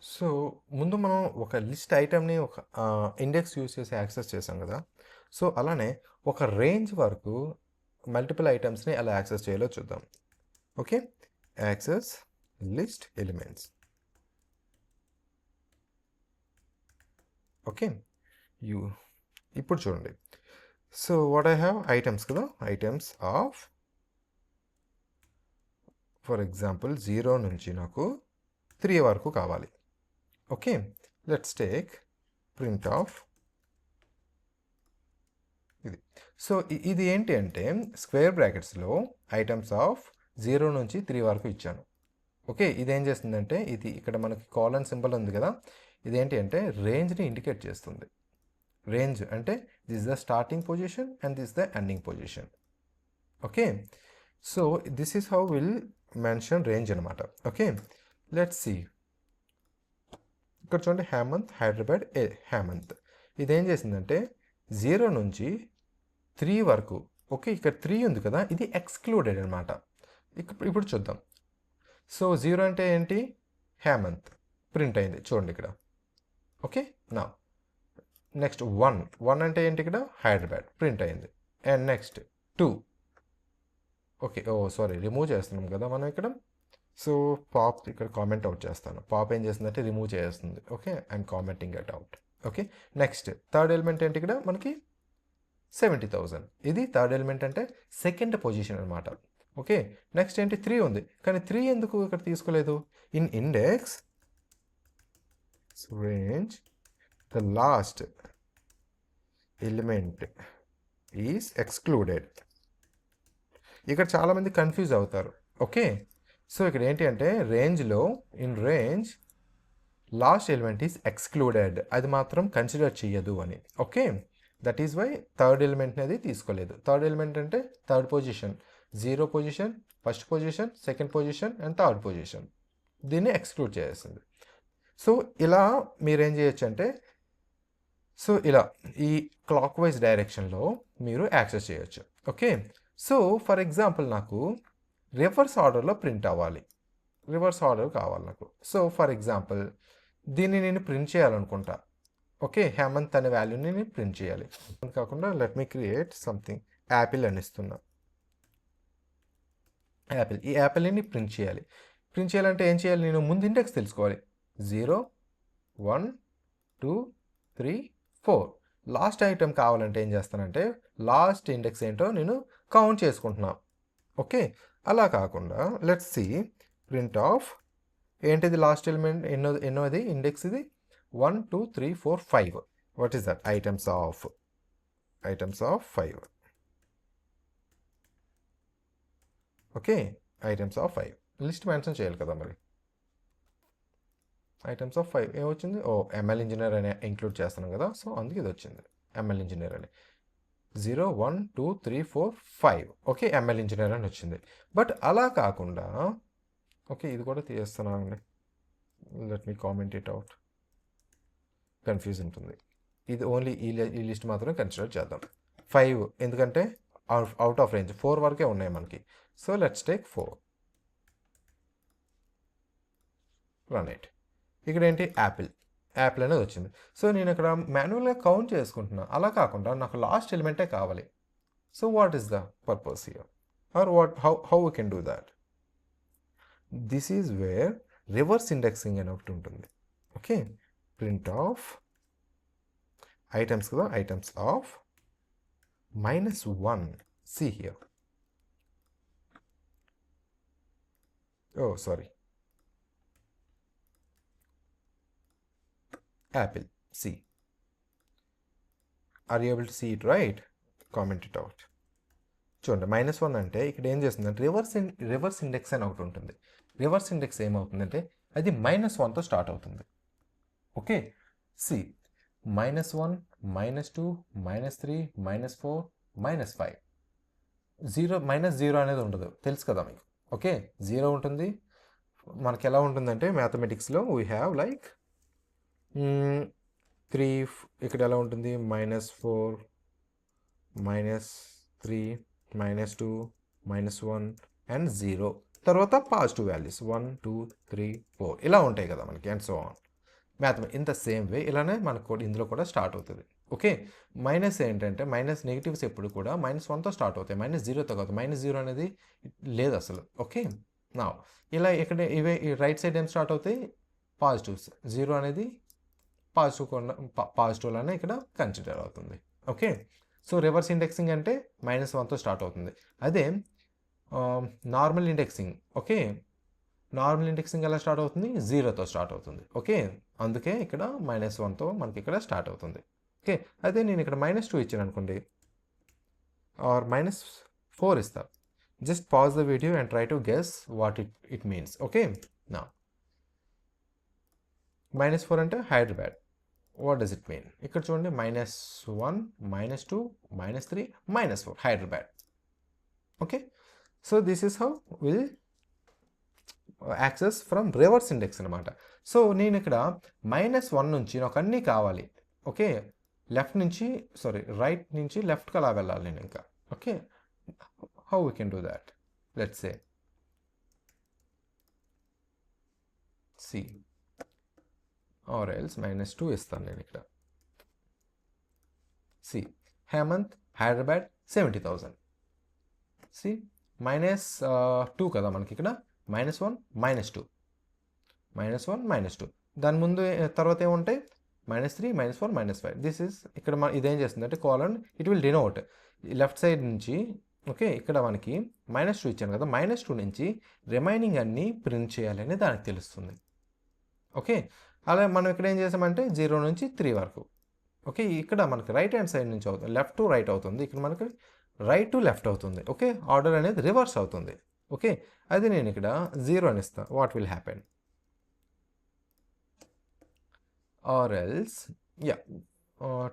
So, ముందు మనం ఒక లిస్ట్ ఐటెమ్‌ని ఒక ఇండెక్స్ యూజ్ చేసి యాక్సెస్ చేసాం గదా! సో, అలానే ఒక రేంజ్ వరకు మల్టిపుల్ ఐటెమ్స్‌ని ఎలా యాక్సెస్ చేయాలో చూద్దాం. Okay. Access list elements. Okay. You ఇప్పుడు చూడండి. So, what I have items కదా! ఐటెమ్స్ ఆఫ్ ఫర్ ఎగ్జాంపుల్ 0 నుంచి నాకు 3 వరకు కావాలి. Okay. Let's take print of ఇది. సో, ఇది ఏంటి అంటే స్క్వేర్ బ్రాకెట్స్‌లో ఐటెమ్స్ ఆఫ్ 0 నుంచి 3 వరకు ఇచ్చాను. ఓకే. ఇదేం చేస్తుందంటే ఇది ఇక్కడ మనకి కాలన్ సింబల్ ఉంది కదా! ఇదేంటి అంటే రేంజ్‌ని ఇండికేట్ చేస్తుంది. రేంజ్ అంటే this is the starting position and this the ending position. Okay. So, this is how will mention range అనమాట. ఓకే. Let's see. ఇక్కడ చూడండి హేమంత్, హైదరాబాద్, హేమంత్. ఇదేం చేసిందంటే 0 నుంచి 3 వరకు. ఓకే. ఇక్కడ 3 ఉంది కదా! ఇది ఎక్స్‌క్లూడెడ్ అనమాట. ఇప్పుడు చూద్దాం. సో, 0 అంటే ఏంటి? హేమంత్ ప్రింట్ అయింది చూడండి ఇక్కడ. ఓకే. నౌ నెక్స్ట్ 1 అంటే ఏంటి ఇక్కడ? హైదరాబాద్ ప్రింట్ అయింది. And next 2. Okay. Oh! Sorry remove చేస్తున్నాం కదా మనం ఇక్కడ. సో, పాప్ ఇక్కడ కామెంట్ అవుట్ చేస్తాను. పాప్ ఏం చేస్తుందంటే రిమూవ్ చేస్తుంది. Okay. I'm commenting it out. Okay. Next third element ఏంటి ఇక్కడ మనకి 70,000. ఇది థర్డ్ ఎలిమెంట్ అంటే సెకండ్ పొజిషన్ అనమాట. ఓకే. నెక్స్ట్ ఏంటి 3 ఉంది. కానీ 3 ఎందుకు ఇక్కడ తీసుకోలేదు? In index range the last element is excluded. ఇక్కడ చాలామంది కన్ఫ్యూజ్ అవుతారు. ఓకే. సో, ఇక్కడ ఏంటి అంటే రేంజ్లో in range last element is excluded. అది మాత్రం కన్సిడర్ చేయదు అని. Okay. That is why third element అనేది తీసుకోలేదు. థర్డ్ ఎలిమెంట్ అంటే third position, 0 position, first position, second position and third position. దీన్ని ఎక్స్క్లూడ్ చేస్తుంది. సో, ఇలా మీరేం చేయొచ్చు అంటే సో, ఇలా ఈ క్లాక్ వైజ్ డైరెక్షన్లో మీరు యాక్సెస్ చేయొచ్చు. ఓకే. సో, ఫర్ ఎగ్జాంపుల్ నాకు రివర్స్ ఆర్డర్లో ప్రింట్ అవ్వాలి. రివర్స్ ఆర్డర్ కావాలి నాకు. సో, ఫర్ ఎగ్జాంపుల్ దీన్ని నేను ప్రింట్ చేయాలనుకుంటా. ఓకే. హేమంత్ అనే వాల్యూని నేను ప్రింట్ చేయాలి. కాకుండా let me create something Apple అని ఇస్తున్నా. యాపిల్. ఈ యాపిల్ని ప్రింట్ చేయాలి. ప్రింట్ చేయాలంటే ఏం చేయాలి? నేను ముందు ఇండెక్స్ తెలుసుకోవాలి. 0, 1, 2, 3, 4. లాస్ట్ ఐటమ్ కావాలంటే ఏం చేస్తానంటే లాస్ట్ ఇండెక్స్ ఏంటో నేను కౌంట్ చేసుకుంటున్నా. ఓకే. అలా కాకుండా లెట్స్ సీ ప్రింట్ ఆఫ్ ఏంటిది లాస్ట్ ఎలిమెంట్ ఎన్నోది ఇండెక్స్ ఇది 1, 2, 3, 4, 5. What is that? Items of 5. Okay. Items of 5 list mention చేయాలి కదా మరి. ఐటమ్స్ ఆఫ్ 5 ఏమొచ్చింది? ఓ ఎంఎల్ ఇంజనీర్ అనే ఇంక్లూడ్ చేస్తున్నాం కదా! సో, అందుకే ఇది వచ్చింది ఎంఎల్ ఇంజనీర్ అని. 0, 1, 2, 3, 4, 5. ఓకే. ఎంఎల్ ఇంజనీర్ అని వచ్చింది. బట్ అలా కాకుండా ఓకే. ఇది కూడా తీస్తున్నానండి. Let me comment it out. Confuse ఉంటుంది. ఇది ఓన్లీ ఈ లిస్ట్ మాత్రమే కన్సిడర్ చేద్దాం. 5 ఎందుకంటే అవుట్ ఆఫ్ రేంజ్ 4 వరకే ఉన్నాయి మనకి. So, let's take 4. Run it. ఇక్కడ ఏంటి? యాపిల్ అనేది వచ్చింది. సో, నేను ఇక్కడ మాన్యువల్గా కౌంట్ చేసుకుంటున్నా. అలా కాకుండా నాకు లాస్ట్ ఎలిమెంటే కావాలి. So, what is the purpose here? Or how we can do that? This is where reverse indexing అని ఒకటి ఉంటుంది. ఓకే. ప్రింట్ ఆఫ్ ఐటమ్స్ కదా! Items of -1. See here. Oh, sorry. Apple. See. Are you able to see it right? Comment it out. చూడండి -1 అంటే ఇక్కడ ఏం చేస్తుందంటే reverse index అని ఒకటి ఉంటుంది. రివర్స్ ఇండెక్స్ ఏమవుతుందంటే అది -1తో స్టార్ట్ అవుతుంది. ఓకే. సి -1, -2, -3, -4, -5. 0 అనేది ఉండదు. తెలుసు కదా మీకు. ఓకే. 0 ఉంటుంది. మనకి ఎలా ఉంటుందంటే మ్యాథమెటిక్స్లో వీ హ్యావ్ లైక్ 3 ఇక్కడ ఎలా ఉంటుంది? -4, -3, -2, -1 అండ్ 0. తర్వాత పాజిటివ్ వాల్యూస్ 1, 2, 3, 4 ఇలా ఉంటాయి కదా మనకి and so on. In the same way ఇలానే మనకు కూడా ఇందులో కూడా స్టార్ట్ అవుతుంది. ఓకే, మైనస్ ఏంటంటే మైనస్ నెగిటివ్స్ ఎప్పుడు కూడా -1తో స్టార్ట్ అవుతాయి, -0తో కాదు. -0 అనేది లేదు అసలు. ఓకే, నా ఇలా ఇక్కడ ఇవే రైట్ సైడ్ ఏం స్టార్ట్ అవుతాయి, పాజిటివ్స్. 0 అనేది పాజిటివ్ లానే ఇక్కడ కన్సిడర్ అవుతుంది. ఓకే, సో రివర్స్ ఇండెక్సింగ్ అంటే -1తో స్టార్ట్ అవుతుంది. అదే normal indexing, okay, normal indexing ఎలా స్టార్ట్ అవుతుంది, 0తో స్టార్ట్ అవుతుంది. ఓకే, అందుకే ఇక్కడ -1తో మనకి ఇక్కడ స్టార్ట్ అవుతుంది. ఓకే, అదే నేను ఇక్కడ -2 ఇచ్చాను అనుకోండి, ఆర్ -4 ఇస్తా. Just pause the video and try to guess what it means. Okay, నా -4 అంటే Hyderabad. What does it mean? ఇక్కడ చూడండి, -1, -2, -3, -4 Hyderabad. Okay, so this is how will access from reverse index అనమాట. సో నేను ఇక్కడ -1 నుంచి నాకు అన్నీ కావాలి. ఓకే, రైట్ నుంచి లెఫ్ట్కి అలా వెళ్ళాలి నేను ఇంకా. Okay, how we can do that? Let's say C or else -2 ఇస్తాను నేను ఇక్కడ. సి హేమంత్ హైదరాబాద్ 70,000. సి -2 కదా మనకి ఇక్కడ, -1, -2, -1, -2. దాని ముందు తర్వాత ఏముంటాయి, -3, -4, -5. దిస్ ఈస్ ఇక్కడ ఇదేం చేస్తుంది అంటే colon it will denote left side నుంచి. ఓకే, ఇక్కడ మనకి -2 ఇచ్చాను కదా, -2 నుంచి రిమైనింగ్ అన్నీ ప్రింట్ చేయాలని దానికి తెలుస్తుంది. ఓకే, అలా మనం ఇక్కడ ఏం చేసామంటే 0 నుంచి 3 వరకు. ఓకే, ఇక్కడ మనకి రైట్ హ్యాండ్ సైడ్ నుంచి అవుతుంది, లెఫ్ట్ టు రైట్ అవుతుంది. ఇక్కడ మనకి రైట్ టు లెఫ్ట్ అవుతుంది. ఓకే, ఆర్డర్ అనేది రివర్స్ అవుతుంది. ఓకే, అది నేను ఇక్కడ 0 అని ఇస్తాను. What will happen? Are else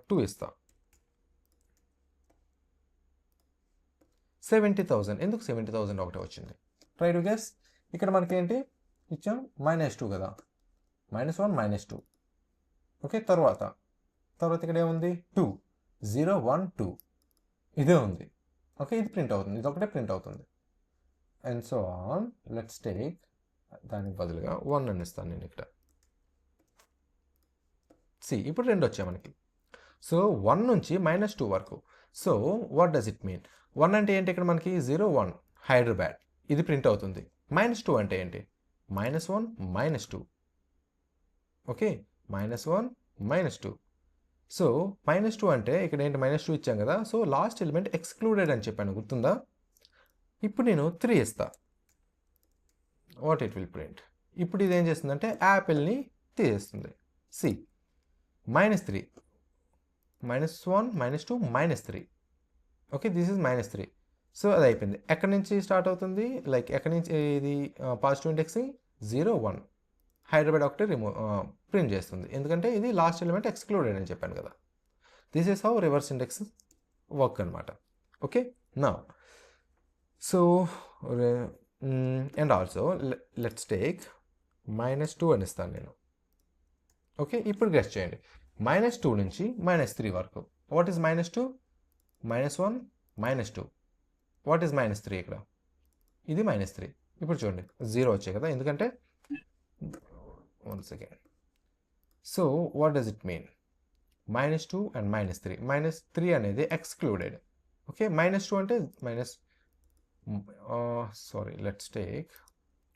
2 ఇస్తా. 70,000. ఎందుకు 70,000 ఒకటే వచ్చింది? Try to guess. ఇక్కడ మనకి ఏంటి ఇచ్చాం, -2 కదా, -1, -2. ఓకే, తర్వాత ఇక్కడ ఏముంది, 2, 0, 1, 2 ఇదే ఉంది. ఓకే, ఇది ప్రింట్ అవుతుంది, ఇది ఒకటే ప్రింట్ అవుతుంది. And so on. Let's take దానికి బదులుగా 1 అని ఇస్తాను నేను ఇక్కడ. సి ఇప్పుడు 2 వచ్చాయి మనకి. సో 1 నుంచి -2 వరకు. So what does it mean? 1 అంటే ఏంటి, ఇక్కడ మనకి 0, 1 హైదరాబాద్ ఇది ప్రింట్ అవుతుంది. -2 అంటే ఏంటి, -1, -2. ఓకే, -1, -2. సో -2 అంటే ఇక్కడ ఏంటి, -2 ఇచ్చాం కదా. సో లాస్ట్ ఎలిమెంట్ ఎక్స్క్లూడెడ్ అని చెప్పాను, గుర్తుందా? ఇప్పుడు నేను 3 ఇస్తా. What it will print? ఇప్పుడు ఇది ఏం చేస్తుందంటే యాపిల్ని తీసేస్తుంది. C -3, -1, -2, -3. Okay, this is -3. So అది అయిపోయింది. ఎక్కడి నుంచి స్టార్ట్ అవుతుంది, లైక్ ఎక్కడి నుంచి ఇది పాజిటివ్ ఇండెక్సింగ్ 0, 1 హైదరాబాద్ ఒకటి ప్రింట్ చేస్తుంది, ఎందుకంటే ఇది లాస్ట్ ఎలిమెంట్ ఎక్స్క్లూడెడ్ అని చెప్పాను కదా. This is how reverse index work అనమాట. ఓకే, నా so and also let's take -2 అని ఇస్తాను నేను. ఓకే, ఇప్పుడు గెస్ చేయండి, -2 నుంచి -3 వరకు. What is -2? -1, -2. What is -3? ఇక్కడ ఇది -3. ఇప్పుడు చూడండి 0 వచ్చాయి కదా, ఎందుకంటే 1 second. So what does it mean? -2 and -3. -3 అనేది ఎక్స్క్లూడెడ్. ఓకే, -2 అంటే లెట్స్ టేక్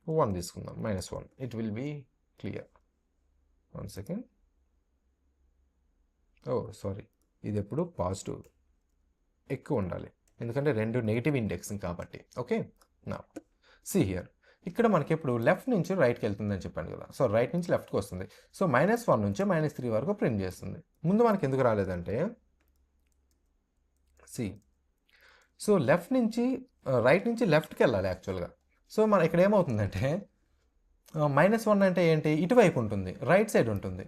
1 తీసుకుందాం, -1. It will be clear. 1 second. ఇది ఎప్పుడు పాజిటివ్ ఎక్కువ ఉండాలి, ఎందుకంటే 2 నెగిటివ్ ఇండెక్సింగ్ కాబట్టి. ఓకే, నా సి హియర్. ఇక్కడ మనకి ఇప్పుడు లెఫ్ట్ నుంచి రైట్కి వెళ్తుందని చెప్పాను కదా. సో రైట్ నుంచి లెఫ్ట్కి వస్తుంది. సో -1 నుంచి -3 వరకు ప్రింట్ చేస్తుంది. ముందు మనకి ఎందుకు రాలేదంటే సి, సో రైట్ నుంచి లెఫ్ట్కి వెళ్ళాలి యాక్చువల్గా. సో మన ఇక్కడ ఏమవుతుందంటే -1 అంటే ఏంటి, ఇటువైపు ఉంటుంది, రైట్ సైడ్ ఉంటుంది.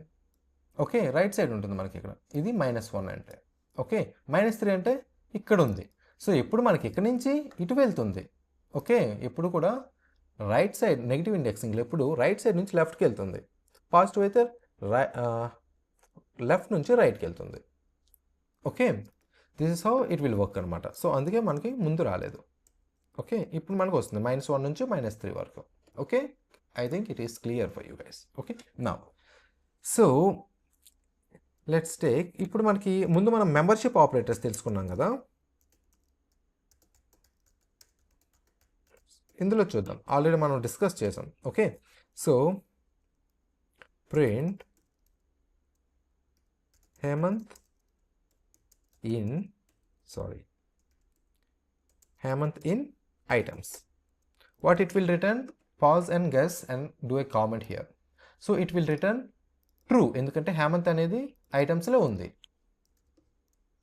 ఓకే, రైట్ సైడ్ ఉంటుంది మనకి ఇక్కడ. ఇది -1 అంటే. ఓకే, -3 అంటే ఇక్కడ ఉంది. సో ఎప్పుడు మనకి ఇక్కడ నుంచి ఇటు వెళ్తుంది. ఓకే, ఎప్పుడు కూడా రైట్ సైడ్ నెగిటివ్ ఇండెక్సింగ్లో ఎప్పుడు రైట్ సైడ్ నుంచి లెఫ్ట్కి వెళ్తుంది, పాజిటివ్ అయితే లెఫ్ట్ నుంచి రైట్కి వెళ్తుంది. Okay, this is how it will work అనమాట. సో అందుకే మనకి ముందు రాలేదు. ఓకే, ఇప్పుడు మనకు వస్తుంది -1 నుంచి -3 వరకు. Okay, I think it is clear for you guys. Okay, now so let's take, ఇప్పుడు మనకి ముందు మనం మెంబర్షిప్ ఆపరేటర్స్ తెలుసుకున్నాం కదా, ఇందులో చూద్దాం. ఆల్రెడీ మనం డిస్కస్ చేసాం. Okay, so print Hemant in items. What it will return? Pause and guess and do a comment here. So it will return true, ఎందుకంటే హేమంత్ అనేది ఐటమ్స్లో ఉంది.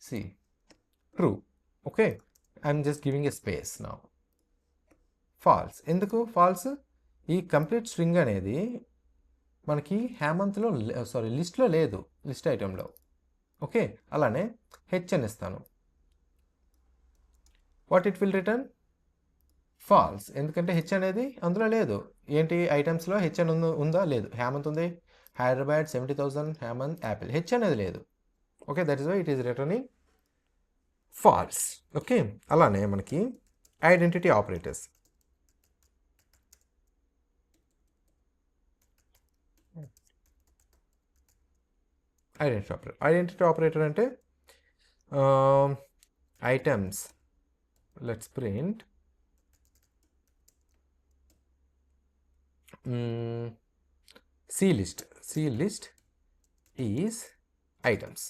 See, true. Okay, I'm just giving a space now. False. ఎందుకు false? ఈ complete string అనేది మనకి హేమంత్లో లిస్ట్లో లేదు, లిస్ట్ ఐటెంలో. ఓకే, అలానే హెచ్ అని ఇస్తాను. What it will return? False, ఎందుకంటే హెచ్ అనేది అందులో లేదు. ఏంటి ఐటమ్స్లో హెచ్ అని ఉందా? లేదు. హేమంత్ ఉంది, హైదరాబాద్ 70,000, హేమంత్ యాపిల్, హెచ్ అనేది లేదు. Okay, that is why it is returning false. Okay, అలానే మనకి ఐడెంటిటీ ఆపరేటర్స్. ఐడెంటిటీ ఆపరేటర్ అంటే items, let's print C list is items.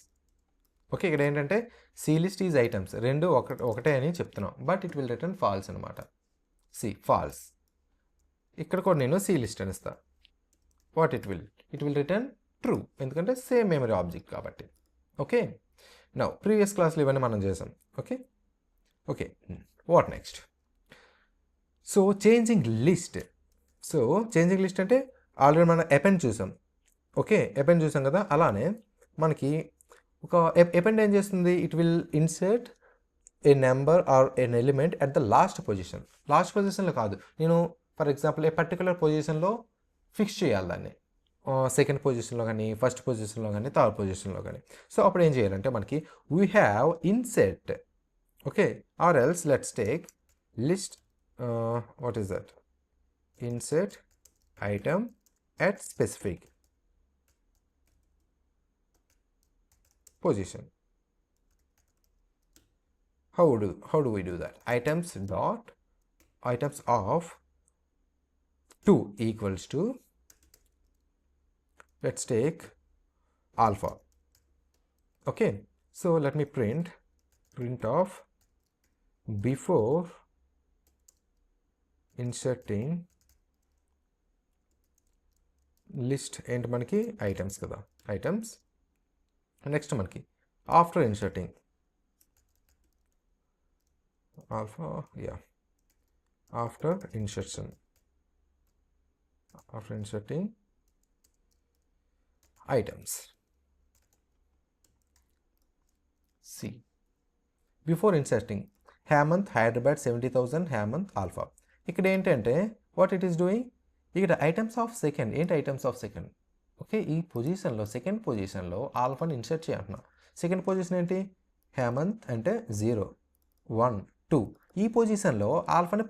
Okay, ఇక్కడ ఏంటంటే సి లిస్ట్ ఈజ్ ఐటమ్స్ రెండు ఒకటే అని చెప్తున్నాం, but it will return false అనమాట. ఫాల్స్. ఇక్కడ కూడా నేను సి లిస్ట్ అని ఇస్తా. What it will return true, ఎందుకంటే సేమ్ మెమరీ ఆబ్జెక్ట్ కాబట్టి. ఓకే, నౌ ప్రీవియస్ క్లాస్లో ఇవన్నీ మనం చేసాం. Okay, what next? So changing list అంటే ఆల్రెడీ మనం అపెండ్ చూసాం. ఓకే, అపెండ్ చూసాం కదా, అలానే మనకి ఒక అపెండ్ ఏం చేస్తుంది? It will insert a number or an element at the last పొజిషన్లో కాదు, నేను ఫర్ ఎగ్జాంపుల్ ఏ పర్టికులర్ పొజిషన్లో ఫిక్స్ చేయాలి దాన్ని, సెకండ్ పొజిషన్లో కానీ, ఫస్ట్ పొజిషన్లో కానీ, థర్డ్ పొజిషన్లో కానీ. సో అప్పుడు ఏం చేయాలంటే మనకి we have INCET. Okay, or else let's take list, what is that? INCET item at specific position. How do we do that? Items of 2 equals to, let's take alpha. Okay, so let me print of before inserting list ఏంటి మనకి? Items కదా, items. Next మనకి after inserting alpha, after inserting items. C before inserting Hemant Hyderabad 70,000, Hemant alpha. ఇక్కడ ఏంటంటే what it is doing, ఇక్కడ items of second. ఏంటి items of second? Okay, ఈ పొజిషన్లో సెకండ్ పొజిషన్లో ఆల్ఫాని ఇన్సర్ట్ చేయంటున్నా. సెకండ్ పొజిషన్ ఏంటి? హేమంత్ అంటే 0, 1, 2. ఈ పొజిషన్లో ఆల్ఫాని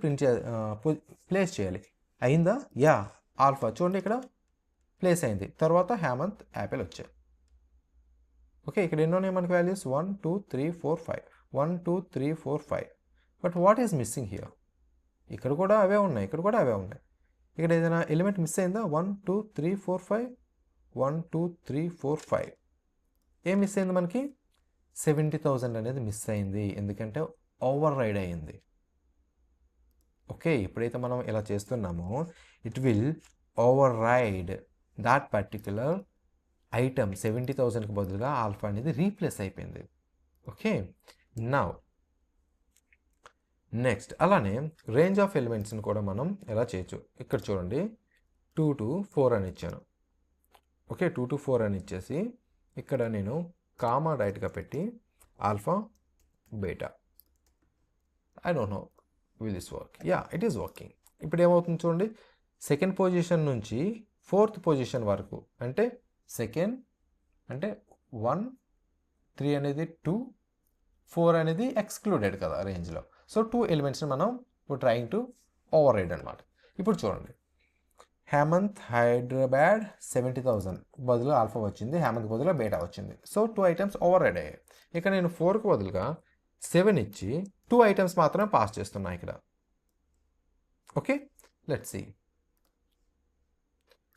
ప్లేస్ చేయాలి. అయిందా? ఆల్ఫా చూడండి ఇక్కడ ప్లేస్ అయింది. తర్వాత హేమంత్ యాపిల్ వచ్చాయి. ఓకే, ఇక్కడ ఎన్నో ఉన్నాయి మనకి values? 1, 2, 3, 4, 5. 1, 2, 3, 4, 5. But what is missing here? ఇక్కడ కూడా అవే ఉన్నాయి, ఇక్కడ కూడా అవే ఉన్నాయి. ఇక్కడ ఏదైనా ఎలిమెంట్ మిస్ అయిందా? 1, 2, 3, 4, 5. 1, 2, 3, 4, 5. ఏం మిస్ అయింది మనకి? 70,000 అనేది మిస్ అయింది, ఎందుకంటే ఓవర్ రైడ్ అయ్యింది. ఓకే, ఎప్పుడైతే మనం ఇలా చేస్తున్నామో it will override that particular item. 70,000కి బదులుగా ఆల్ఫా అనేది రీప్లేస్ అయిపోయింది. ఓకే, నౌ నెక్స్ట్ అలానే రేంజ్ ఆఫ్ ఎలిమెంట్స్ని కూడా మనం ఎలా చేయొచ్చు? ఇక్కడ చూడండి, 2 to 4 అని ఇచ్చాను. ఓకే, 2 to 4 అని ఇచ్చేసి ఇక్కడ నేను కామా రైట్గా పెట్టి alpha beta. I don't know will this work. It is working. ఇప్పుడు ఏమవుతుంది చూడండి, సెకండ్ పొజిషన్ నుంచి ఫోర్త్ పొజిషన్ వరకు, అంటే సెకండ్ అంటే 1, 3 అనేది 2, 4 అనేది ఎక్స్క్లూడెడ్ కదా రేంజ్లో. సో 2 ఎలిమెంట్స్ని మనం ట్రయింగ్ టు ఓవర్ రైడ్ అనమాట. ఇప్పుడు చూడండి, హేమంత్ హైదరాబాద్ 70,000 బదులు ఆల్ఫా వచ్చింది, హేమంత్ బదులు బీటా వచ్చింది. సో 2 ఐటమ్స్ ఓవర్ రైడ్ అయ్యాయి. ఇక నేను 4కు బదులుగా 7 ఇచ్చి 2 ఐటమ్స్ మాత్రమే పాస్ చేస్తున్నా ఇక్కడ. Okay, let's see.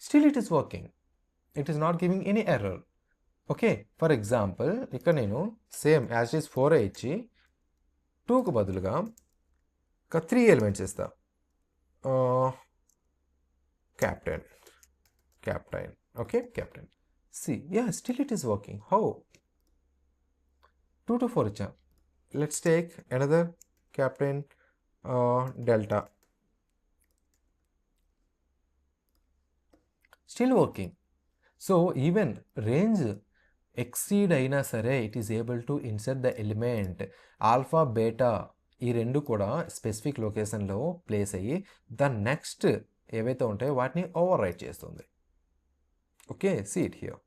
Still it is working, it is not giving any error. Okay, for example ఇక్కడ నేను సేమ్ యాజ్ ఇట్ ఈస్ 4 ఇచ్చి 2కు బదులుగా ఒక 3 ఎలిమెంట్స్ ఇస్తా. Captain. Okay, captain. See, yeah, still it is working. How? 2 to 4 icha. Let's take another captain, delta. Still working. So even range exceed aina sare, it is able to insert the element alpha, beta. ఈ రెండు కూడా specific లొకేషన్లో place అయ్యి the next ఏవైతే ఉంటాయో వాటిని overwrite చేస్తుంది. Okay, see it here.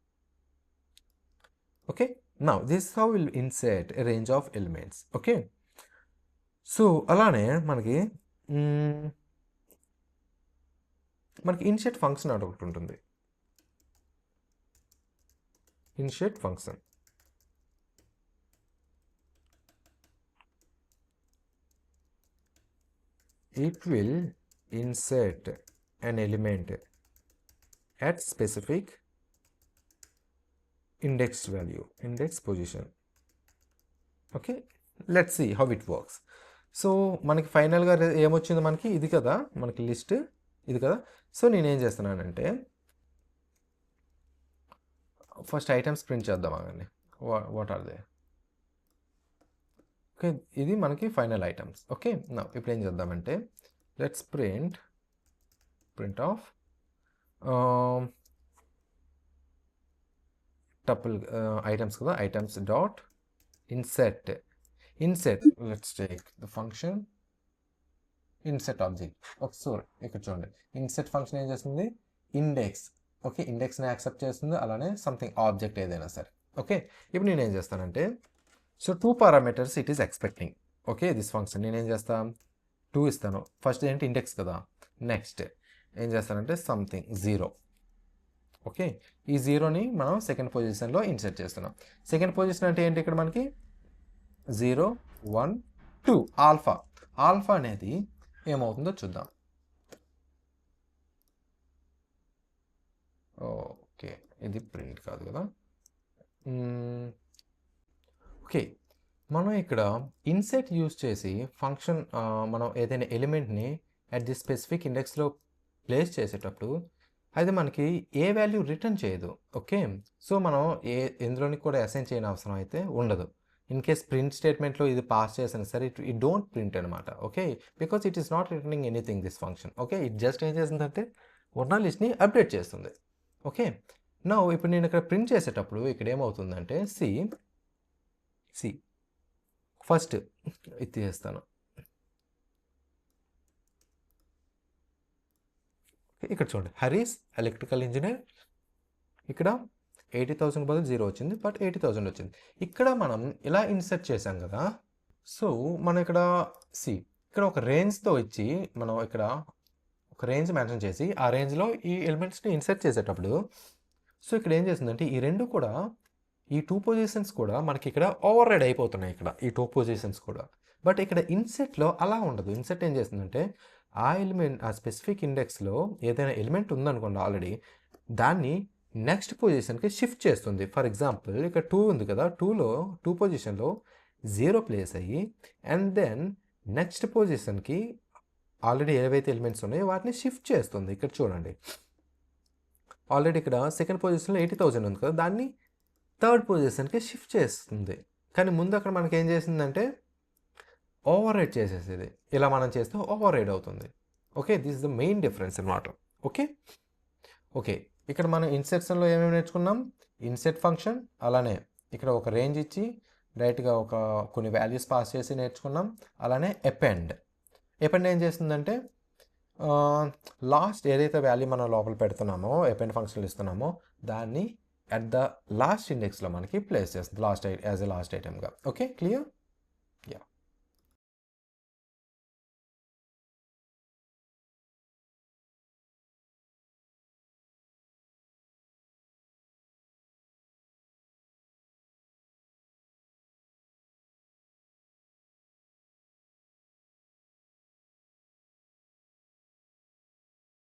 Okay, now this how will insert a range of elements. Okay, so అలానే మనకి ఇన్సెట్ ఫంక్షన్ అని ఒకటి ఉంటుంది. Insert function it will insert an element at specific index value, index position. Okay, let's see how it works. So మనకి ఫైనల్గా ఏమొచ్చిందో మనకి ఇది కదా, మనకి లిస్ట్ ఇది కదా. సో నేనేం చేస్తున్నానంటే ఫస్ట్ ఐటమ్స్ ప్రింట్ చేద్దాం ఆగండి. What are they? ఓకే, ఇది మనకి ఫైనల్ ఐటమ్స్. ఓకే, నా ఇప్పుడు ఏం చేద్దామంటే let's print of tuple items కదా, items dot insert. Let's take the function insert object. So ఇక్కడ చూడండి, ఇన్సెట్ ఫంక్షన్ ఏం చేస్తుంది? ఇండెక్స్. ఓకే, ఇండెక్స్ని యాక్సెప్ట్ చేస్తుంది, అలానే సంథింగ్ ఆబ్జెక్ట్ ఏదైనా సరే. ఓకే, ఇప్పుడు నేనేం చేస్తానంటే so 2 parameters it is expecting. Okay, this function నేనేం చేస్తాను, 2 ఇస్తాను. ఫస్ట్ ఏంటి? ఇండెక్స్ కదా. నెక్స్ట్ ఏం చేస్తానంటే సంథింగ్ 0. ఓకే, ఈ 0ని మనం సెకండ్ పొజిషన్లో ఇన్సర్ట్ చేస్తున్నాం. సెకండ్ పొజిషన్ అంటే ఏంటి? ఇక్కడ మనకి 0, 1, 2 ఆల్ఫా. ఆల్ఫా అనేది ఏమవుతుందో చూద్దాం. ఓకే, ఇది ప్రింట్ కాదు కదా. ఓకే, మనం ఇక్కడ ఇన్సెట్ యూజ్ చేసి ఫంక్షన్ మనం ఏదైనా ఎలిమెంట్ని అట్ ది స్పెసిఫిక్ ఇండెక్స్లో ప్లేస్ చేసేటప్పుడు అది మనకి ఏ వాల్యూ రిటర్న్ చేయదు. ఓకే, సో మనం ఎందులోని కూడా అసైన్ చేయని అవసరం అయితే ఉండదు. ఇన్ కేస్ ప్రింట్ స్టేట్మెంట్లో ఇది పాస్ చేసినా సరే ఇట్ డోంట్ ప్రింట్ అనమాట. Okay, because it is not returning anything this function. Okay, it just ఏం చేస్తుందంటే ఉన్న లిస్ట్ని అప్డేట్ చేస్తుంది. ఓకే, నౌ ఇప్పుడు నేను ఇక్కడ ప్రింట్ చేసేటప్పుడు ఇక్కడ ఏమవుతుందంటే సి ఫస్ట్ ఇది తీసేస్తాను. ఇక్కడ చూడండి, హరీస్ ఎలక్ట్రికల్ ఇంజనీర్. ఇక్కడ 80,000 బదులు 0 వచ్చింది, బట్ 80,000 వచ్చింది. ఇక్కడ మనం ఇలా ఇన్సర్ట్ చేసాం కదా. సో మనం ఇక్కడ ఇక్కడ ఒక రేంజ్తో ఇచ్చి మనం ఇక్కడ ఒక రేంజ్ మెన్షన్ చేసి ఆ రేంజ్లో ఈ ఎలిమెంట్స్ని ఇన్సర్ట్ చేసేటప్పుడు సో ఇక్కడ ఏం చేస్తుందంటే ఈ రెండు కూడా ఈ 2 పొజిషన్స్ కూడా మనకి ఇక్కడ ఓవర్ రైడ్ అయిపోతున్నాయి. ఇక్కడ ఈ 2 పొజిషన్స్ కూడా. బట్ ఇక్కడ ఇన్సెట్లో అలా ఉండదు. ఇన్సెట్ ఏం చేస్తుందంటే ఆ ఎలిమెంట్ ఆ స్పెసిఫిక్ ఇండెక్స్లో ఏదైనా ఎలిమెంట్ ఉందనుకోండి ఆల్రెడీ, దాన్ని నెక్స్ట్ పొజిషన్కి షిఫ్ట్ చేస్తుంది. ఫర్ ఎగ్జాంపుల్ ఇక్కడ 2 ఉంది కదా, 2 పొజిషన్లో 0 ప్లేస్ అయ్యి అండ్ దెన్ నెక్స్ట్ పొజిషన్కి ఆల్రెడీ ఏవైతే ఎలిమెంట్స్ ఉన్నాయో వాటిని షిఫ్ట్ చేస్తుంది. ఇక్కడ చూడండి, ఆల్రెడీ ఇక్కడ సెకండ్ పొజిషన్లో 80,000 ఉంది కదా, దాన్ని థర్డ్ పొజిషన్కి షిఫ్ట్ చేస్తుంది. కానీ ముందు అక్కడ మనకి ఏం చేసిందంటే ఓవర్ రైడ్ చేసేసేది. ఇలా మనం చేస్తే ఓవర్ రైడ్ అవుతుంది. Okay, this is the main difference అన్నమాట. ఓకే, ఇక్కడ మనం ఇన్సెట్షన్లో ఏమేమి నేర్చుకున్నాం? ఇన్సెట్ ఫంక్షన్, అలానే ఇక్కడ ఒక రేంజ్ ఇచ్చి డైరెక్ట్గా కొన్ని వాల్యూస్ పాస్ చేసి నేర్చుకున్నాం. అలానే ఎపెండ్ ఏం చేస్తుందంటే లాస్ట్ ఏదైతే వాల్యూ మనం లోపల పెడుతున్నామో ఎపెండ్ ఫంక్షన్లు ఇస్తున్నామో దాన్ని అట్ ద లాస్ట్ ఇండెక్స్లో మనకి ప్లేస్ చేస్తుంది, యాజ్ ఎ లాస్ట్ ఐటమ్గా. Okay, clear?